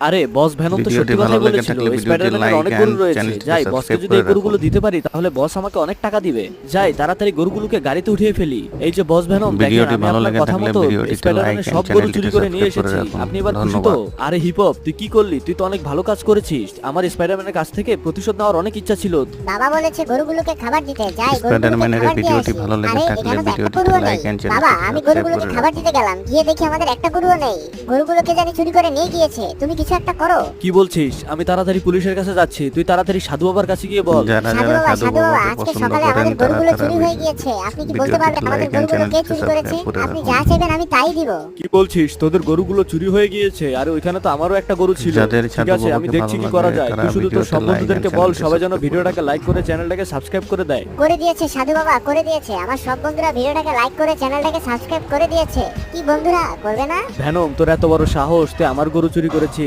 আরে বস ভেনম তো সত্যি কথাই বলেছিল, স্পাইডারম্যানের অনেক গরু রয়েছে। যাই বসকে যদি এই গরুগুলো দিতে পারি তাহলে বস আমাকে অনেক টাকা দিবে। যাই তাড়াতাড়ি গরুগুলোকে গাড়িতে উঠিয়ে ফেলি। এই যে বস ভেনম, দেখেন আমি আপনার কথা মতো স্পাইডারম্যানের সব গরু চুরি করে নিয়ে এসেছি। আপনি এবার খুশি তো? আরে হিপ হপ, তুই কি করলি? তুই তো অনেক ভালো কাজ করেছিস। আমার স্পাইডারম্যানের কাছ থেকে প্রতিশোধ নেওয়ার অনেক ইচ্ছা ছিল। বাবা বলেছে গরুগুলোকে খাবার দিতে, যাই স্পাইডারম্যানের এই ভিডিওটি ভালো লেগে থাকলে ভিডিওটিতে লাইক এন্ড চ্যানেলটি বাবা আমি সাবস্ক্রাইব গরুগুলোকে করে খাবার দিতে গেলাম, গিয়ে দেখি আমাদের একটা গরুও নেই। গরুগুলোকে জানি চুরি করে নিয়ে গিয়েছে। তুমি কিছু একটা করো। কি বলছিস? আমি তাড়াতাড়ি পুলিশের কাছে যাচ্ছি, তুই তাড়াতাড়ি সাধু বাবার কাছে গিয়ে বল। যারা সাধু যারা বাবা, সাধু সাধু বাবা, বাবাকে আজকে পছন্দ সকালে করেন আমাদের তারা গরুগুলো তারা চুরি হয়ে গিয়েছে। আপনি কি বলতে পারবেন ভিডিওটিতে আমাদের লাইক এন্ড গরুগুলো কে চ্যানেলটি চুরি করেছে? সাবস্ক্রাইব করে আপনি রাখুন। যা চাইবেন আমি তাই দিব। কি বলছিস? তোদের গরুগুলো চুরি হয়ে গিয়েছে? আরে ওইখানে তো আমারও একটা গরু ছিল। যাদের ঠিক সাধু আছে, আমি বাবাকে দেখছি ভালো কি করা লাগে যায়। তারা তুই শুধু তোর ভিডিওতে সব লাইক বন্ধুদেরকে এন্ড বল চ্যানেলটি সবাই যেন সাবস্ক্রাইব ভিডিওটাকে লাইক করে চ্যানেলটাকে সাবস্ক্রাইব করে দেয়। করে দিয়েছে সাধু বাবা, করে দিয়েছে। আমার সব বন্ধুরা ভিডিওটাকে লাইক করে চ্যানেলটাকে সাবস্ক্রাইব করে দিয়েছে। কি বন্ধুরা করবে না? ভেনম, তোর এত বড় সাহস, তুই আমার গরু চুরি করেছিস?